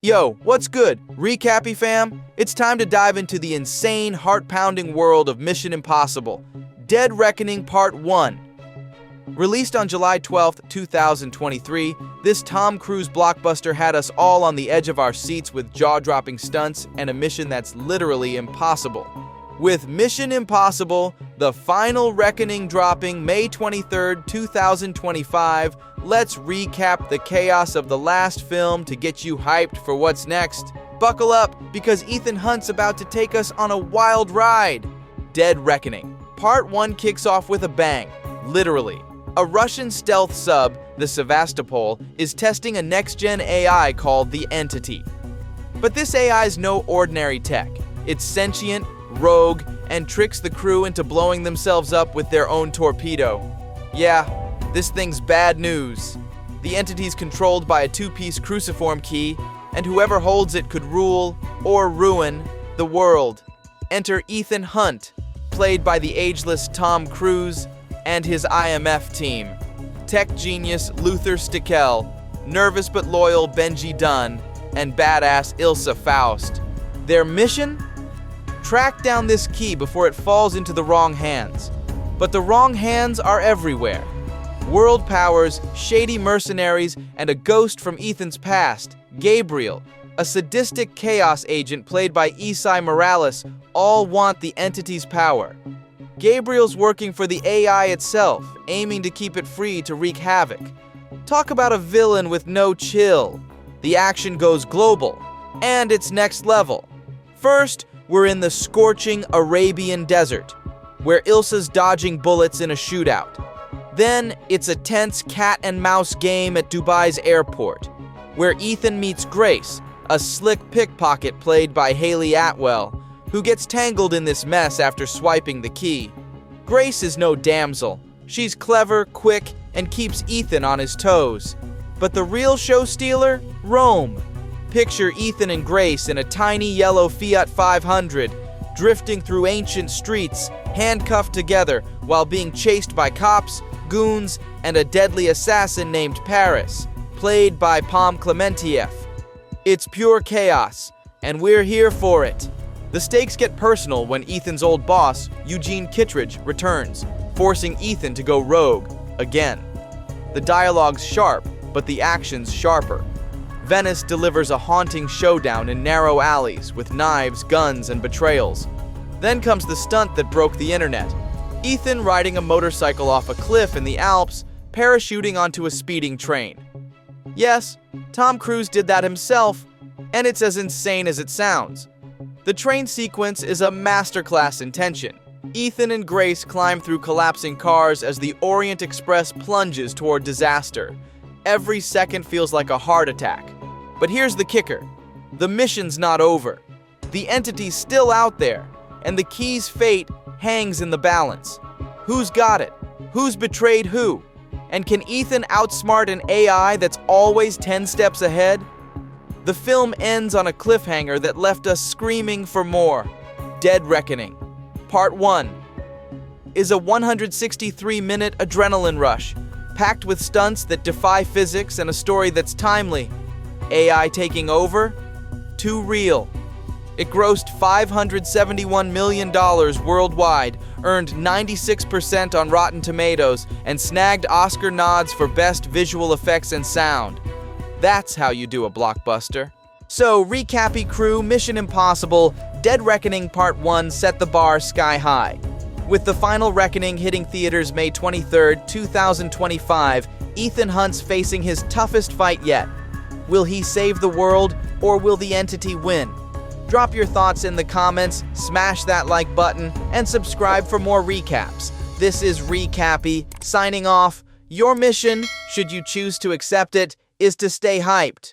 Yo, what's good? Recappy fam? It's time to dive into the insane, heart-pounding world of Mission Impossible: Dead Reckoning Part 1. Released on July 12, 2023, this Tom Cruise blockbuster had us all on the edge of our seats with jaw-dropping stunts and a mission that's literally impossible. With Mission Impossible: The Final Reckoning dropping May 23, 2025, let's recap the chaos of the last film to get you hyped for what's next. Buckle up, because Ethan Hunt's about to take us on a wild ride. Dead Reckoning. Part 1 kicks off with a bang, literally. A Russian stealth sub, the Sevastopol, is testing a next-gen AI called the Entity. But this AI is no ordinary tech. It's sentient, rogue, and tricks the crew into blowing themselves up with their own torpedo. Yeah, this thing's bad news. The Entity's controlled by a two-piece cruciform key, and whoever holds it could rule or ruin the world. Enter Ethan Hunt, played by the ageless Tom Cruise, and his IMF team. Tech genius Luther Stickel, nervous but loyal Benji Dunn, and badass Ilsa Faust. Their mission? Track down this key before it falls into the wrong hands. But the wrong hands are everywhere. World powers, shady mercenaries, and a ghost from Ethan's past, Gabriel, a sadistic chaos agent played by Isai Morales, all want the Entity's power. Gabriel's working for the AI itself, aiming to keep it free to wreak havoc. Talk about a villain with no chill. The action goes global, and it's next level. First, we're in the scorching Arabian desert, where Ilsa's dodging bullets in a shootout. Then, it's a tense cat-and-mouse game at Dubai's airport, where Ethan meets Grace, a slick pickpocket played by Haley Atwell, who gets tangled in this mess after swiping the key. Grace is no damsel. She's clever, quick, and keeps Ethan on his toes. But the real show stealer? Rome. Picture Ethan and Grace in a tiny yellow Fiat 500, drifting through ancient streets, handcuffed together while being chased by cops, goons, and a deadly assassin named Paris, played by Pom Klementieff. It's pure chaos, and we're here for it. The stakes get personal when Ethan's old boss, Eugene Kittredge, returns, forcing Ethan to go rogue, again. The dialogue's sharp, but the action's sharper. Venice delivers a haunting showdown in narrow alleys with knives, guns, and betrayals. Then comes the stunt that broke the internet. Ethan riding a motorcycle off a cliff in the Alps, parachuting onto a speeding train. Yes, Tom Cruise did that himself, and it's as insane as it sounds. The train sequence is a masterclass in tension. Ethan and Grace climb through collapsing cars as the Orient Express plunges toward disaster. Every second feels like a heart attack. But here's the kicker. The mission's not over. The Entity's still out there, and the key's fate hangs in the balance. Who's got it? Who's betrayed who? And can Ethan outsmart an AI that's always 10 steps ahead? The film ends on a cliffhanger that left us screaming for more. Dead Reckoning. Part 1 is a 163-minute adrenaline rush, packed with stunts that defy physics and a story that's timely. AI taking over? Too real. It grossed $571 million worldwide, earned 96% on Rotten Tomatoes, and snagged Oscar nods for Best Visual Effects and Sound. That's how you do a blockbuster. So, recappy crew, Mission Impossible: Dead Reckoning Part 1 set the bar sky high. With The Final Reckoning hitting theaters May 23, 2025, Ethan Hunt's facing his toughest fight yet. Will he save the world, or will the Entity win? Drop your thoughts in the comments, smash that like button, and subscribe for more recaps. This is Recappy, signing off. Your mission, should you choose to accept it, is to stay hyped.